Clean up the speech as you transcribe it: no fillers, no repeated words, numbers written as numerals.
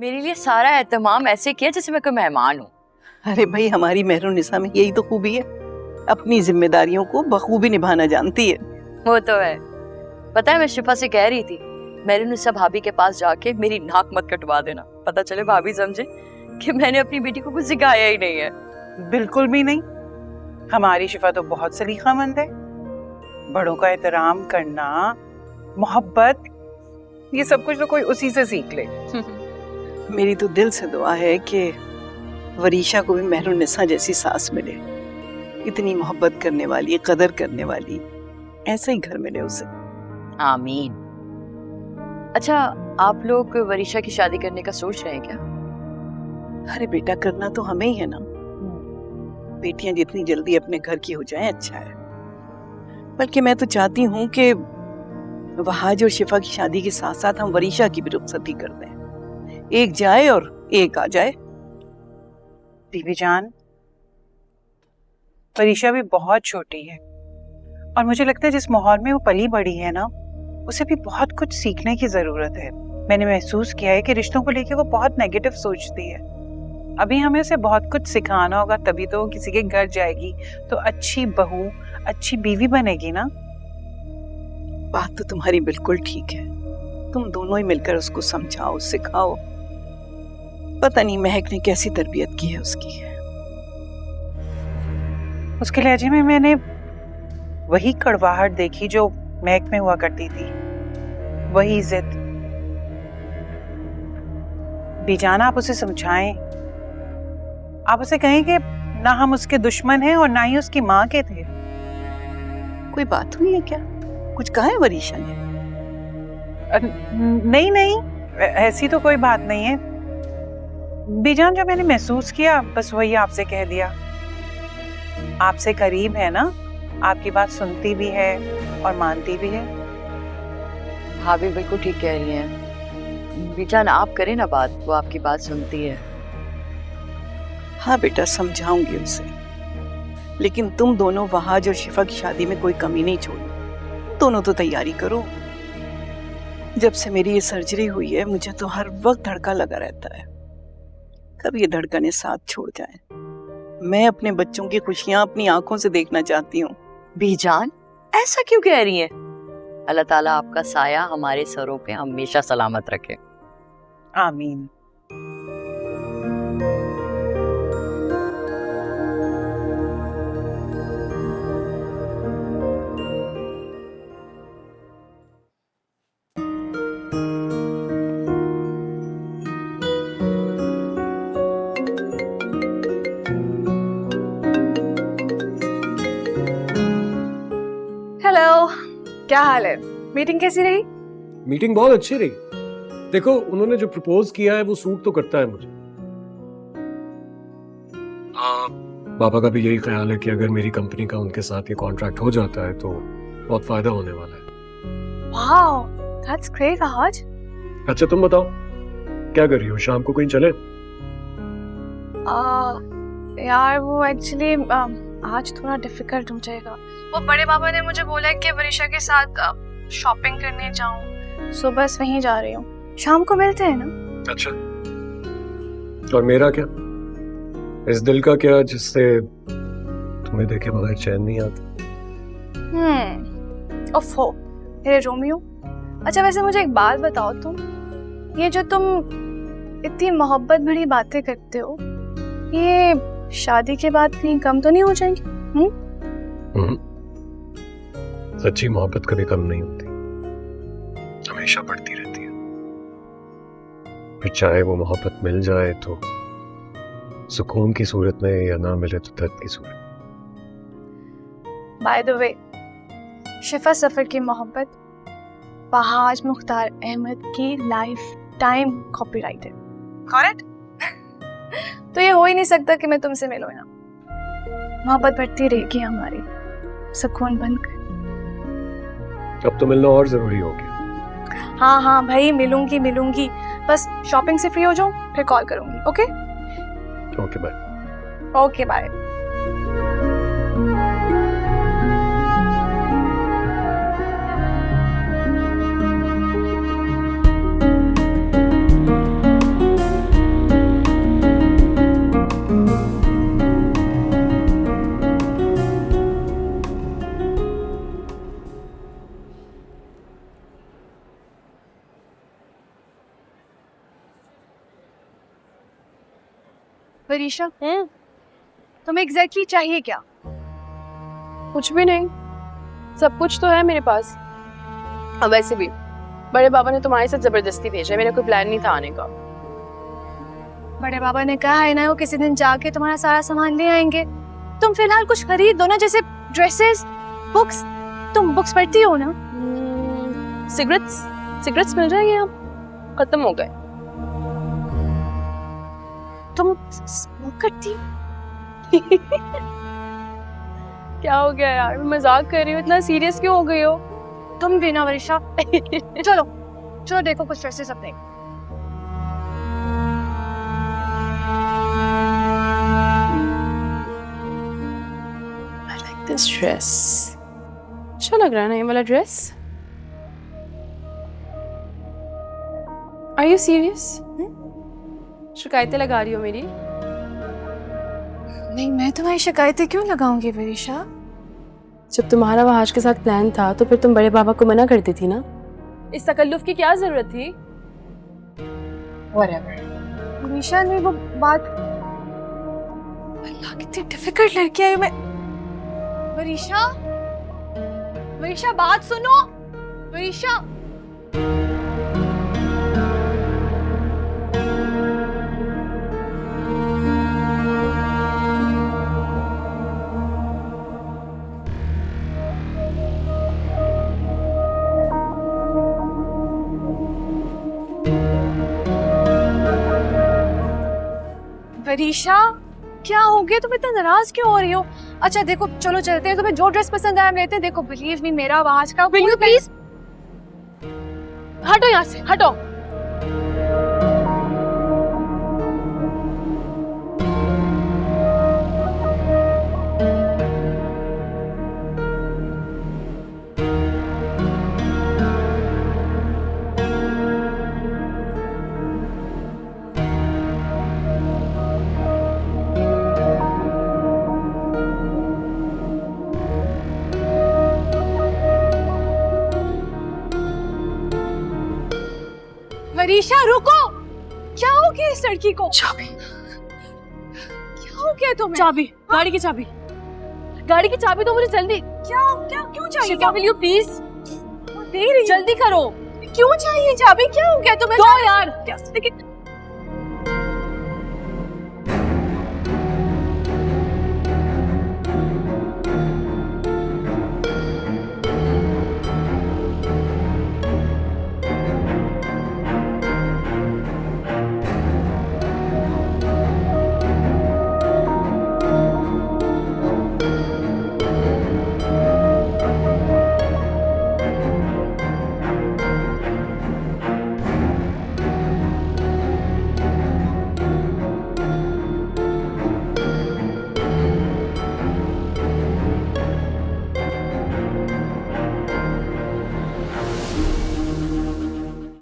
मेरे लिए सारा एहतमाम ऐसे किया जैसे मैं कोई मेहमान हूँ। अरे भाई, हमारी मेहरुन्निसा में यही तो खूबी है, अपनी जिम्मेदारियों को बखूबी निभाना जानती है। वो तो है। पता है, मैं शिफा से कह रही थी मेहरुन्निसा भाभी के पास जाके मेरी नाक मत कटवा देना, पता चले भाभी समझे कि मैंने अपनी बेटी को कुछ सिखाया ही नहीं है। बिल्कुल भी नहीं। हमारी शिफा तो बहुत सलीकामंद है। बड़ों का एहतराम करना, मोहब्बत, ये सब कुछ तो कोई उसी से सीख ले। मेरी तो दिल से दुआ है कि वरीशा को भी मेहरुन्निसा जैसी सास मिले, इतनी मोहब्बत करने वाली, कदर करने वाली, ऐसा ही घर मिले उसे। आमीन। अच्छा, आप लोग वरीशा की शादी करने का सोच रहे हैं क्या? अरे बेटा, करना तो हमें ही है ना। बेटियां जितनी जल्दी अपने घर की हो जाएं अच्छा है। बल्कि मैं तो चाहती हूँ कि वहाज और शिफा की शादी के साथ साथ हम वरीशा की भी रुखसती कर दें, एक जाए और एक आ जाए। बीबी जान, वरीशा भी बहुत छोटी है और मुझे लगता है जिस माहौल में वो पली बड़ी है ना, उसे भी बहुत कुछ सीखने की जरूरत है। मैंने महसूस किया है कि रिश्तों को लेकर वो बहुत नेगेटिव सोचती है। अभी हमें उसे बहुत कुछ सिखाना होगा, तभी तो वो किसी के घर जाएगी तो अच्छी बहू, अच्छी बीवी बनेगी ना। बात तो तुम्हारी बिल्कुल ठीक है। तुम दोनों ही मिलकर उसको समझाओ, सिखाओ। पता नहीं महक ने कैसी तरबियत की है उसकी। उसके लहजे में मैंने वही कड़वाहट देखी जो महक में हुआ करती थी, वही जिद। बीजान, आप उसे समझाएं। आप उसे कहें कि ना हम उसके दुश्मन हैं और ना ही उसकी माँ के थे। कोई बात हुई है क्या? कुछ कहा है वरीशा ने? नहीं नहीं, ऐसी तो कोई बात नहीं है। बीजान, जो मैंने महसूस किया बस वही आपसे कह दिया। आपसे करीब है ना, आपकी बात सुनती भी है और मानती भी है। भाभी बिल्कुल ठीक कह रही हैं। बेटा आप करें ना बात, वो आपकी बात सुनती है। हाँ बेटा, समझाऊंगी उसे, लेकिन तुम दोनों वहाज और शिफा की शादी में कोई कमी नहीं छोड़ो। दोनों तो तैयारी करो। जब से मेरी ये सर्जरी हुई है मुझे तो हर वक्त धड़का लगा रहता है, कब ये धड़कनें साथ छोड़ जाएं। मैं अपने बच्चों की खुशियां अपनी आंखों से देखना चाहती हूँ। बीजान, ऐसा क्यों कह रही है? अल्लाह ताला आपका साया हमारे सरों पे हमेशा सलामत रखे। आमीन। हेलो, क्या हाल है? मीटिंग कैसी रही? मीटिंग बहुत अच्छी रही। देखो, उन्होंने जो प्रपोज किया है वो सूट तो करता है मुझे। पापा का भी यही ख्याल है कि अगर मेरी कंपनी का उनके साथ ये कॉन्ट्रैक्ट हो जाता है तो बहुत फायदा होने वाला है। वाओ, दैट्स ग्रेट राज। अच्छा, तुम बताओ क्या कर रही हो? शाम को कहीं चले? यार वो एक्चुअली आज थोड़ा डिफिकल्ट हो जाएगा। वो बड़े पापा ने मुझे बोला है कि वरीशा के साथ शॉपिंग करने जाऊं, सो बस वहीं जा रही हूँ। शाम को मिलते हैं ना? अच्छा, और मेरा क्या? इस दिल का क्या जिससे तुम्हें देखे बगैर चैन नहीं आता? ओफो मेरे रोमियो। अच्छा वैसे मुझे एक बात बताओ, तुम ये जो तुम इतनी मोहब्बत भरी बातें करते हो, ये शादी के बाद कहीं कम तो नहीं हो जाएंगी? सच्ची मोहब्बत कभी कम नहीं होती, हमेशा बढ़ती रहती है। फिर चाहे वो मोहब्बत मिल जाए तो सुकून की सूरत में या ना मिले तो दर्द की सूरत में। बाय द वे, शिफा सफर की मोहब्बत वहाज मुख्तार अहमद की लाइफ टाइम कॉपीराइट है, करेक्ट? तो ये हो ही नहीं सकता कि मैं तुमसे मिलूं ना। मोहब्बत बढ़ती रहेगी हमारी, सुकून बनकर। अब तो मिलना और जरूरी हो गया। हाँ हाँ भाई, मिलूंगी। बस शॉपिंग से फ्री हो जाऊं फिर कॉल करूंगी। Okay bye. Okay bye. Varisha, तुम्हें एग्जैक्टली चाहिए क्या? कुछ भी नहीं, सब कुछ तो है मेरे पास। अब वैसे भी बड़े बाबा ने तुम्हारे साथ जबरदस्ती भेजा है, मेरा कोई प्लान नहीं था आने का। बड़े बाबा ने कहा है ना वो किसी दिन जाके तुम्हारा सारा सामान ले आएंगे। तुम फिलहाल कुछ खरीद दो ना, जैसे ड्रेसेस, बुक्स। तुम बुक्स पढ़ती हो ना? सिगरेट्स मिल जाएंगे, अब खत्म हो गए। तुम स्मोक करती हो? क्या हो गया यार, मैं मजाक कर रही हूँ, इतना सीरियस क्यों हो गई हो? तुम भी ना वरीशा। चलो चलो देखो कुछ ड्रेसेस अपने। I like this dress. अच्छा लग रहा है ना ये वाला ड्रेस? Are you serious? शिकायतें लगा रही हो मेरी? नहीं, मैं तुम्हारी शिकायतें क्यों लगाऊंगी वरीशा? जब तुम्हारा वहाज के साथ प्लान था तो फिर तुम बड़े बाबा को मना करती थी ना। इस तकल्लुफ की क्या जरूरत थी? Whatever. वरीशा ने वो बात, अल्लाह कितनी डिफिकल्ट लड़की है मैं। वरीशा, वरीशा बात सुनो। वरीशा, वरीशा क्या हो गया? तुम इतना नाराज क्यों हो रही हो? अच्छा देखो, चलो चलते हैं, तुम्हें जो ड्रेस पसंद आया हम लेते हैं। देखो बिलीव मी, मेरा वहाज का। Will you please? हटो यहाँ से, हटो। वरीशा रुको, क्या हो गया इस लड़की को? चाबी, क्या हो गया तुम्हें? चाबी, गाड़ी की चाबी, गाड़ी की चाबी तो मुझे जल्दी। क्या क्या क्यों चाहिए? शिफा, will you please? दे रही हूँ। जल्दी करो। क्यों चाहिए चाबी? क्या हो गया तुम्हें? दो यार। लेकिन